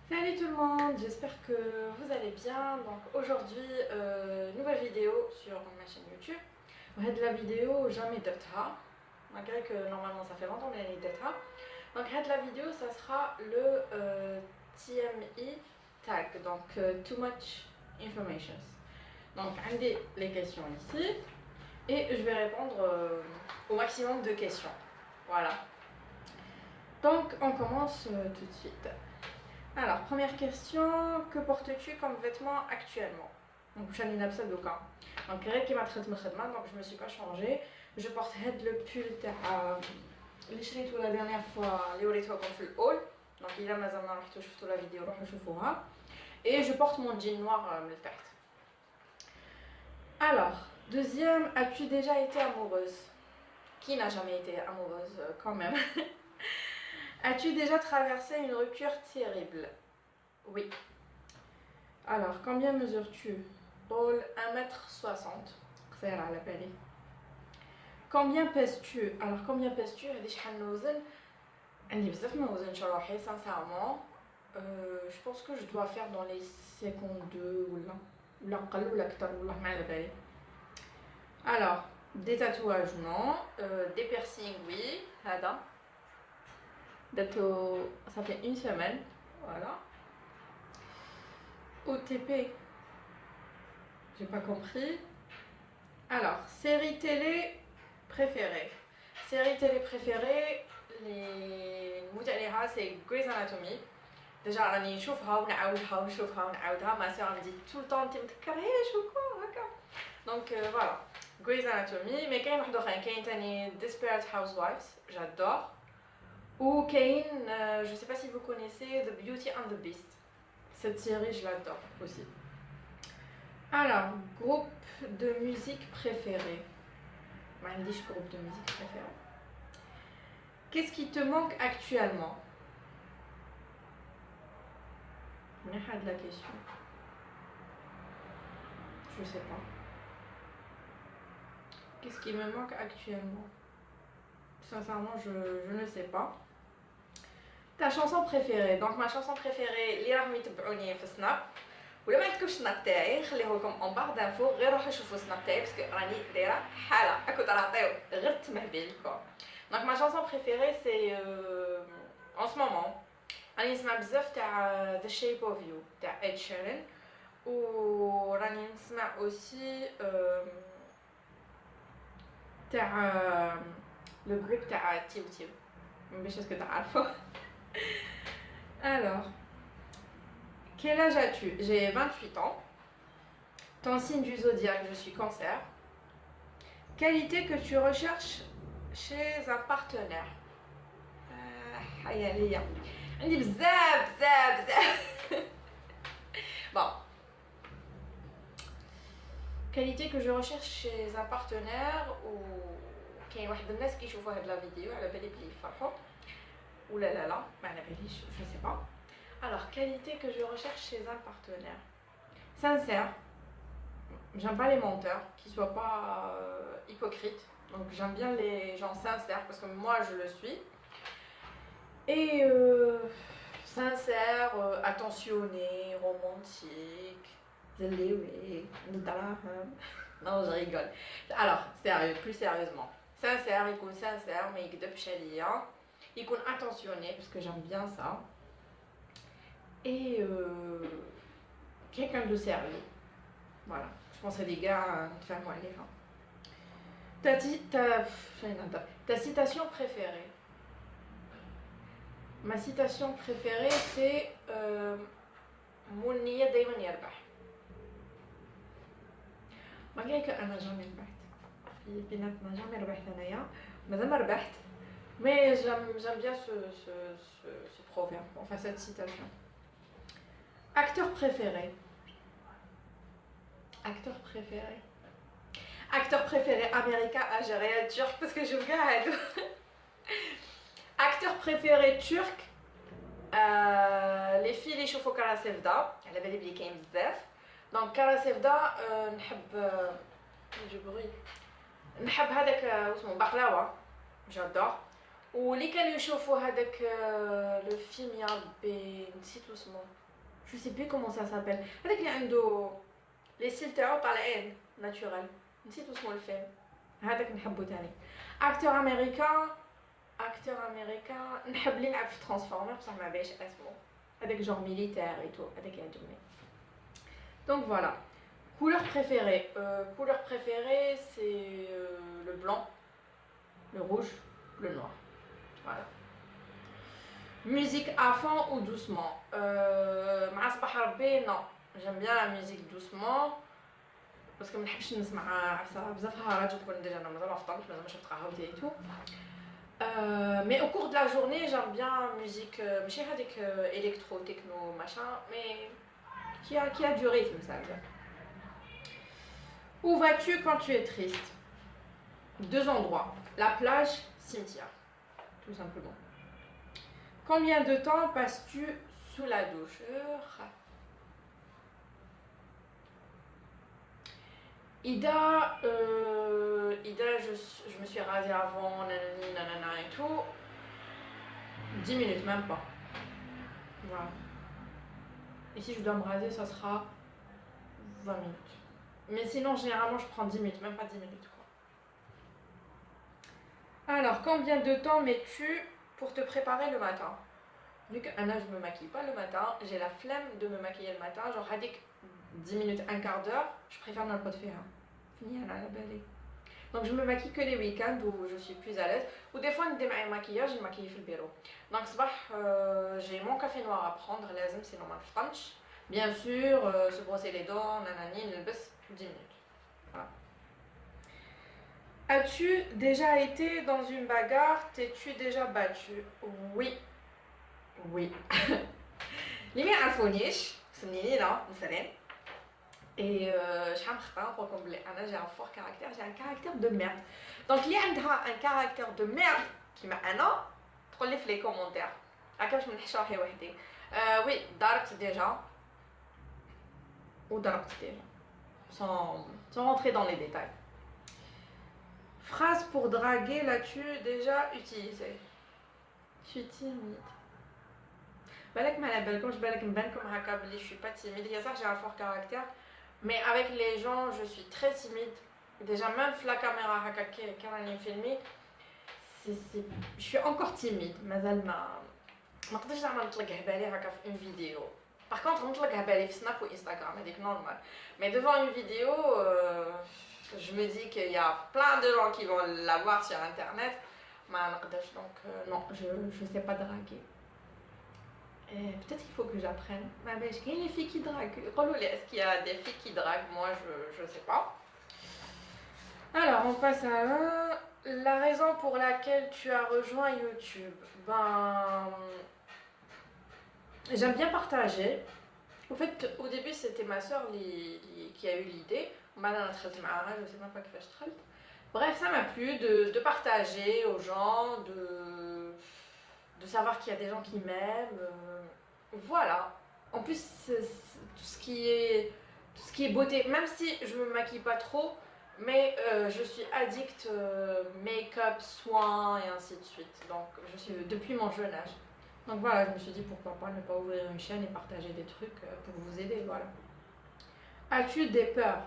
Salut tout le monde, j'espère que vous allez bien. Donc aujourd'hui, nouvelle vidéo sur ma chaîne YouTube. De la vidéo jamais d'être, malgré que normalement ça fait longtemps qu'elle est d'être. Donc la vidéo, ça sera le TMI tag, donc Too Much Information. Donc j'ai les questions ici et je vais répondre au maximum de questions. Voilà. Donc on commence tout de suite. Alors, première question, que portes-tu comme vêtements actuellement? Donc, je suis une absente de cas. Donc, qui m'a traité de khadma, donc je me suis pas changée. Je porte le pull اللي شريته la dernière fois اللي وريتهاكم في الأول. Donc, il a مازال ما رحتو شفتوا la vidéo روحوا شوفوها. Et je porte mon jean noir من تحت. Alors, deuxième, as-tu déjà été amoureuse? Qui n'a jamais été amoureuse quand même? As-tu déjà traversé une rupture terrible? Oui. Alors, combien mesures-tu? Paul, 1m60. C'est à la pelle. Combien pèses-tu? Alors, combien pèses-tu? Sincèrement, je pense que je dois faire dans les 52 ou là. Alors, des tatouages, non. Des piercings, oui. Ça fait une semaine. Voilà. OTP, j'ai pas compris. Alors, série télé préférée. Série télé préférée, les متعلقة c'est Grey's Anatomy. Déjà راني نشوفها ونعاودها ونشوفها ونعاودها. Ma soeur me dit tout le temps انت متكرهيش وكا هكا. Donc voilà, Grey's Anatomy. Mais كاين واحد اخرين, كاين تاني Desperate Housewives, j'adore. Ou كاين, je sais pas si vous connaissez The Beauty and the Beast. Cette série, je l'adore aussi. Alors, groupe de musique préféré. Groupe de musique préféré. Qu'est-ce qui te manque actuellement? On a de la question. Je sais pas. Qu'est-ce qui me manque actuellement? Sincèrement, je ne sais pas. Ta chanson préférée. Donc ma chanson préférée, اللي راهم يتبعوني في سناب. ولا ما عندكمش سناب تاعي خليه لكم اون بار دانفو، غير روحوا شوفوا سناب تاعي باسكو راني دايره حاله هاكا تعطيو غير التمهبيل كو. دونك ما شانسون بريفيري سي en ce moment راني نسمع بزاف تاع The Shape of You تاع Ed Sheeran، و راني نسمع اوسي تاع لو جروب تاع تيو تيو، باش اسكو تعرفوا. Alors, quel âge as-tu? J'ai 28 ans. Ton signe du zodiaque, je suis cancer. Qualité que tu recherches chez un partenaire. عندي بزاف. Bon. Qualité que je recherche chez un partenaire ou كاين واحد الناس كيشوفوا هاد لا فيديو على بالي بلي يفرحوا ولا لا ما على باليش، je sais pas. Alors, qualité que je recherche chez un partenaire. Sincère. J'aime pas les menteurs, qui soient pas hypocrites. Donc j'aime bien les gens sincères parce que moi je le suis. Et sincère, attentionné, romantique. Non, je rigole. Alors, sérieux, plus sérieusement. Sincère, il est sincère, mais il est attentionné parce que j'aime bien ça. Et quelqu'un de sérieux. Voilà, je pense à des gars faire moi les gens. Ta citation préférée. Ma citation préférée c'est Mounir دايما يربح. malgré que أنا jamais ربحت في بيناتنا، jamais ربحت أنايا، مازال ما ربحت. Mais j'aime bien ce proverbe, enfin cette citation. Acteur préféré. Acteur préféré. Acteur préféré américain, algérien, turc, parce que je regarde. Acteur préféré turc. Les filles اللي يشوفوا كارا سيفدا على بالي بلي كاين بزاف. دونك كارا سيفدا نحب du bruit. نحب هذاك اسمه بقلاوه، j'adore. واللي كانوا يشوفوا هذاك لو فيلم يا ربي نسيت اسمه جو سي بي كومون سا سابيل هذاك اللي عنده لي سيل تاعو طالعين ناتورال نسيت اسمه الفيلم هذاك نحبو تاني اكتور امريكان نحب اللي يلعب في ترانسفورمر بصح ما بايش اسمه هذاك جور ميليتير اي تو هذاك يعجبني دونك فوالا couleur préférée c'est le blanc le rouge le noir voilà musique à fond ou doucement مع صباح ربي non j'aime bien la musique doucement باسكو ما نحبش نسمع عفسه بزاف هارات تكون ديجا انا مازال ما فطرتش مازال ما شفت قهوتي اي تو mais au cours de la journée j'aime bien musique ماشي هذيك électro techno machin mais qui a du rythme ça veut dire. Où vas-tu quand tu es triste? Deux endroits, la plage, cimetière, tout simplement. Combien de temps passes-tu sous la douche? Ida, je me suis rasée avant, nanani, nanana et tout. 10 minutes, même pas. Voilà. Et si je dois me raser, ça sera 20 minutes. Mais sinon, généralement, je prends 10 minutes, même pas 10 minutes. Quoi. Alors, combien de temps mets-tu pour te préparer le matin? Vu que Anna, je me maquille pas le matin, j'ai la flemme de me maquiller le matin. Genre, Hadik, 10 minutes, un quart d'heure, je préfère ne pas te faire. Fini, Anna, la belle. Donc, je me maquille que les week-ends où je suis plus à l'aise. Ou des fois, je démarre le maquillage, je me maquille dans le bureau. Donc, j'ai mon café noir à prendre, l'azem, c'est normal French. Bien sûr, se brosser les dents, nanani, le bus, 10 minutes. Voilà. As-tu déjà été dans une bagarre? T'es-tu déjà battu? Oui. Oui. Les miens alphoniches, c'est une là, مثلا. Et شحال خطا نقولكم بلي انا j'ai un fort caractère, j'ai un caractère de merde. Donc اللي عندها un caractère de merde كيما انا تقول لي في les commentaires. هكا باش ما نحش روحي وحدي. Oui, ضربت déjà. Ou ضربت déjà. Sans rentrer dans les détails. Phrase pour draguer, l'as-tu déjà utilisée? Je suis timide. بالك ما على بالكمش بالك نبانكم هكا بلي je suis pas timide. Il y a ça, j'ai un fort caractère. Mais avec les gens, je suis très timide. Déjà, même la caméra haka quand elle est filmée, je suis encore timide. مازال ما قدرتش زعما نطلق هبالي هكا في une vidéo. Par contre, نطلق هبالي في سناب و Instagram, هذيك normal. Mais devant une vidéo, je me dis qu'il y a plein de gens qui vont la voir sur internet. Donc non, je sais pas draguer. Peut-être qu'il faut que j'apprenne. Il y a les filles qui draguent. Est-ce qu'il y a des filles qui draguent? Moi, je sais pas. Alors, on passe à la raison pour laquelle tu as rejoint YouTube. Ben, j'aime bien partager. En fait, au début, c'était ma soeur qui a eu l'idée. Maintenant, je sais même pas que je traite. Bref, ça m'a plu de partager aux gens, de savoir qu'il y a des gens qui m'aiment. Voilà. En plus, tout ce qui est beauté, même si je me maquille pas trop, mais je suis addict make-up, soins et ainsi de suite. Donc, je suis depuis mon jeune âge. Donc voilà, je me suis dit pourquoi pas ne pas ouvrir une chaîne et partager des trucs pour vous aider, voilà. As-tu des peurs?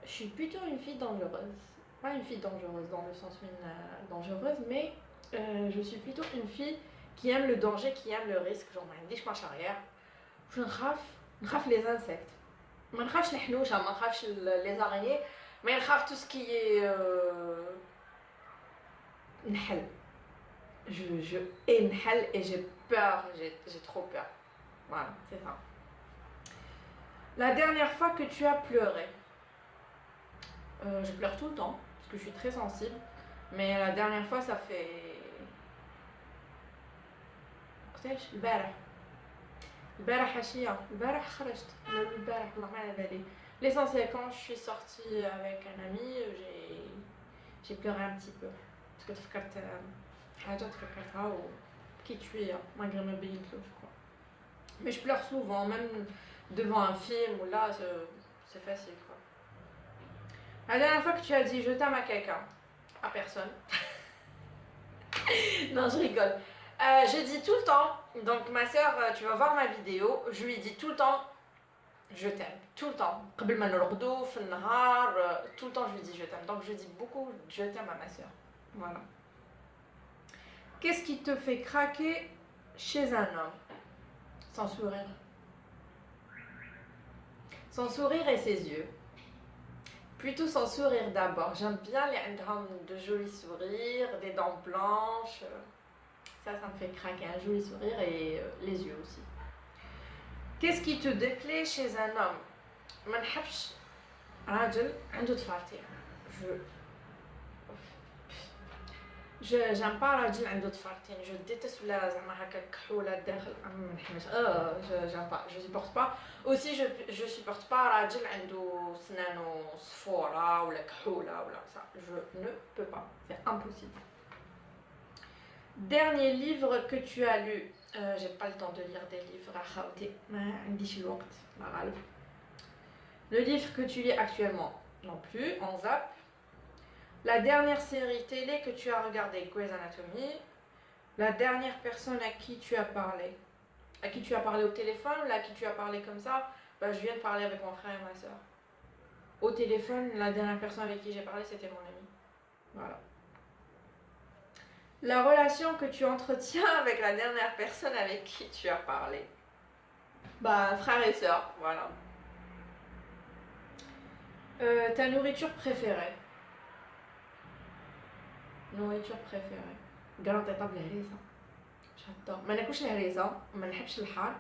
Je suis plutôt une fille dangereuse. Pas une fille dangereuse dans le sens dangereuse, mais je suis plutôt une fille qui aime le danger, qui aime le risque. Genre, je marche arrière. Je nkhaf les insectes. Je nkhafش الحنوشة, je nkhafش les araignées, mais je nkhaf tout ce qui est نحل. Je hais نحل et j'ai peur, j'ai trop peur. Voilà, c'est ça. La dernière fois que tu as pleuré? Je pleure tout le temps, parce que je suis très sensible. Mais la dernière fois, ça fait... البارح عشية البارح خرجت البارح والله ما على بالي. L'essentiel, quand je suis sortie avec un ami, j'ai pleuré un petit peu parce que تفكرت حاجة تفكرتها وبكيت شوية malgré ما بينتلوش quoi. Mais je pleure souvent, même devant un film ou là, c'est facile quoi. La dernière fois que tu as dit je t'aime à quelqu'un? à personne. Non, je rigole. Je dis tout le temps, donc ma soeur, tu vas voir ma vidéo, je lui dis tout le temps, je t'aime, tout le temps. قبل ما نرقدوا في النهار, tout le temps je lui dis je t'aime. Donc je dis beaucoup je t'aime à ma soeur. Voilà. Qu'est-ce qui te fait craquer chez un homme? Son sourire. Son sourire et ses yeux. Plutôt son sourire d'abord. J'aime bien les de jolis sourires, des dents blanches. Ça me fait craquer. Un joli sourire et les yeux aussi. Qu'est-ce qui te déplaît chez un homme? ما نحبش راجل عنده ضفارتين. j'aime pas راجل عنده ضفارتين. Je déteste ولا زعما هكا كحوله الداخل. ما نحمش. j'aime pas. Je supporte pas. Aussi je supporte pas راجل عنده سنانو صفوره ولا كحوله ولا ça. Je ne peux pas. C'est impossible. Dernier livre que tu as lu. J'ai pas le temps de lire des livres. Le livre que tu lis actuellement, non plus, en zap. La dernière série télé que tu as regardée, Grey's Anatomy. La dernière personne à qui tu as parlé. À qui tu as parlé au téléphone ou à qui tu as parlé comme ça. Bah, je viens de parler avec mon frère et ma soeur. Au téléphone, la dernière personne avec qui j'ai parlé, c'était mon ami. Voilà. La relation que tu entretiens avec la dernière personne avec qui tu as parlé. Bah, frère et soeur, voilà. Ta nourriture préférée. Nourriture préférée. Garantie طاب الهريسة. j'adore. ما ناكلش الهريسة، ما نحبش الحار.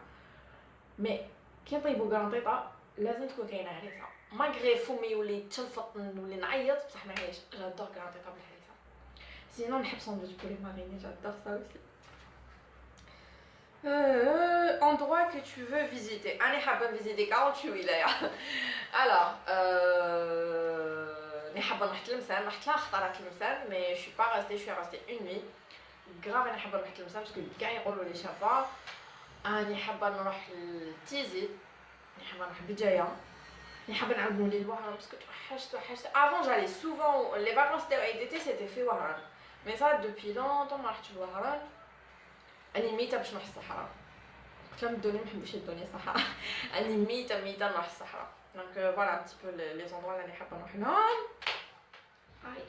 مي كي نطيبو غرانطيطا لازم تكون كاينه هريسة. ماغري فمي يولي تشلفط نولي نعيط بصح معليش. j'adore غرانطيطا بالهريسة. Sinon, نحب ساندويتش بولي ماريني, j'adore ça aussi. Endroit que tu veux visiter. أنا حابة visiter 48 ولاية. Alors, أنا حابة نروح تلمسان, رحت لها خطرات تلمسان, mais je suis pas restée, je suis restée une nuit. Grave أنا حابة نروح تلمسان parce que كاع يقولوا لي شابة. أنا حابة نروح لتيزي, أنا حابة نروح بجاية. أنا حابة نعاود نولي لوهران parce que توحشت. Avant j'allais souvent, les vacances d'été c'était في وهران. Mais ça, depuis longtemps, ما رحتش لوهران. أنا ميتة باش نروح الصحراء. قلت لهم دوني ما نحبش يدوني الصحراء. أنا ميتة نروح الصحراء. Donc voilà un petit peu les endroits là اللي حابة نروح لهم.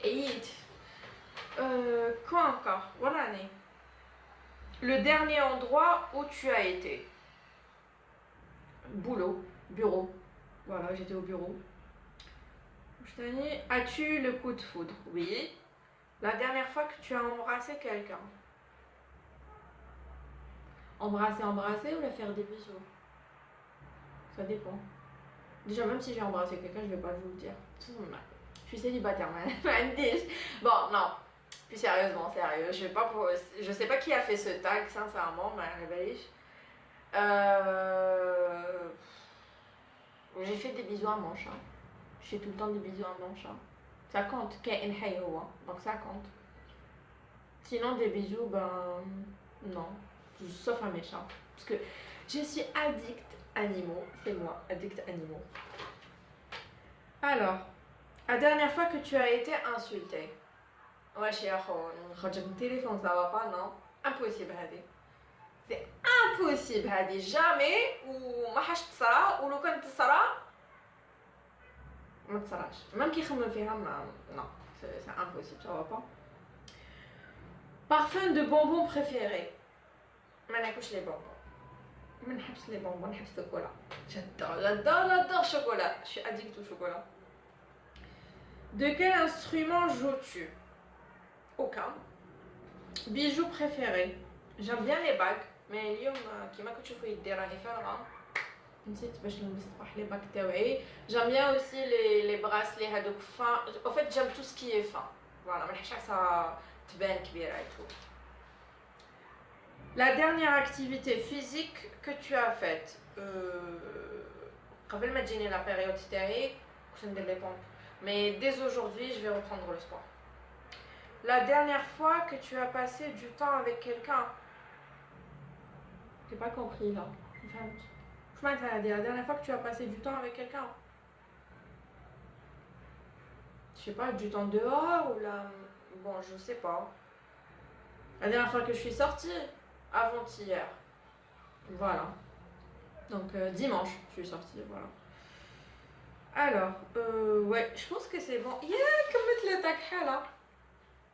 عييت. Quoi encore? وراني. Le dernier endroit où tu as été. Bureau. Voilà, j'étais au bureau. As-tu le coup de foudre? Oui. La dernière fois que tu as embrassé quelqu'un. Embrasser ou la faire des bisous? Ça dépend. Déjà, même si j'ai embrassé quelqu'un, je vais pas vous le dire. Je suis célibataire, bon, non. Plus sérieusement, sérieux. Je sais pas qui a fait ce tag, sincèrement, mais j'ai fait des bisous à mon chat. Je fais tout le temps des bisous à mon chat. Ça compte, donc ça compte. Sinon des bisous, ben non, sauf à mes chats. Parce que je suis addict animaux, c'est moi, addict animaux. Alors, la dernière fois que tu as été insulté. Ouais, chez j'ai mon téléphone, ça va pas, non? Impossible, Hadi. C'est impossible, Hadi. Jamais, ou ma hache tsara, ou le kan tsara. ما تصراش même كي يخمم فيها non c'est impossible, ça va pas. Parfum de bonbons préféré. ما ناكلش les bonbons. ما نحبش les bonbons, نحب الشوكولا. j'adore chocolat. Je suis addict au chocolat. De quel instrument joues-tu? Aucun. Bijou préféré. J'aime bien les bagues, mais اليوم كيما كتشوفوا يدي راهي فارغه. نسيت باش نلبس صباح لي باك تاوعي. J'aime bien aussi les bracelets هذوك fins. En fait, j'aime tout ce qui est fin. Voilà, ما نحبش ça تبان كبيره et tout. La dernière activité physique que tu as faite. قبل ما تجيني la période hystérique, كنت ندير les pompes. Mais dès aujourd'hui, je vais reprendre le sport. La dernière fois que tu as passé du temps avec quelqu'un. J'ai pas compris là. La dernière fois que tu as passé du temps avec quelqu'un. Je sais pas, du temps dehors ou là. bon, je sais pas. La dernière fois que je suis sortie, avant-hier. Voilà. Donc dimanche, je suis sortie, voilà. Alors, ouais, je pense que c'est bon. Il y a comme le tag là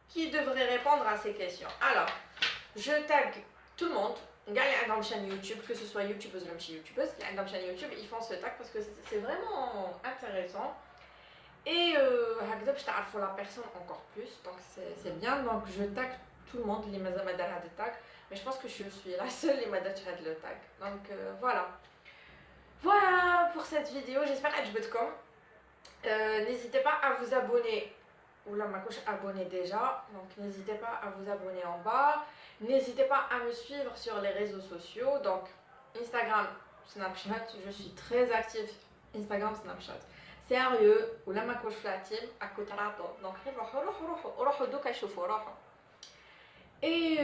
qui devrait répondre à ces questions. Alors, je tag tout le monde. Gars, il y a une chaîne YouTube, que ce soit youtubeuse ou même chez youtubeuse, il y a une chaîne YouTube, ils font ce tag parce que c'est vraiment intéressant. Et je t'arrive la personne encore plus, donc c'est bien. Donc je tag tout le monde, les mazamadas de tag, mais je pense que je suis la seule qui m'a dit le tag. Donc voilà. Voilà pour cette vidéo, j'espère que vous n'hésitez pas à vous abonner. Oula, ma couche abonnée déjà, donc n'hésitez pas à vous abonner en bas. N'hésitez pas à me suivre sur les réseaux sociaux, donc Instagram, Snapchat, je suis très active. Instagram, Snapchat. Sérieux, ou la ma couche flatine, à côté de la donc et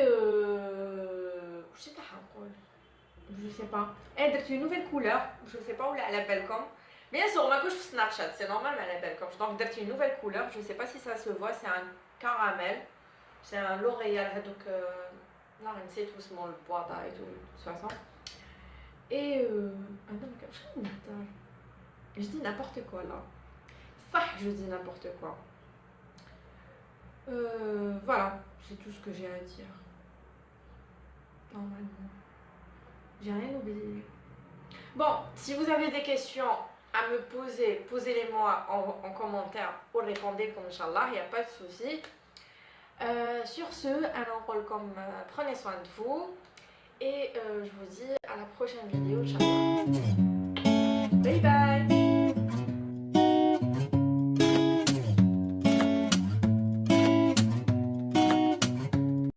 je sais pas. Elle a une nouvelle couleur, je sais pas où elle est belle comme. Bien sûr, ma couche Snapchat, c'est normal, mais elle est belle comme. Donc, elle a une nouvelle couleur, je sais pas si ça se voit, c'est un caramel. C'est un L'Oréal, donc là, on sait tous mon boîte et tout, de toute façon. Et je dis n'importe quoi là. Ça, je dis n'importe quoi. Voilà, c'est tout ce que j'ai à dire. Normalement. J'ai rien oublié. Bon, si vous avez des questions à me poser, posez-les-moi en commentaire ou répondez comme Inch'Allah, il n'y a pas de souci. Sur ce, alors comme prenez soin de vous et je vous dis à la prochaine vidéo, Inch'Allah. Bye bye.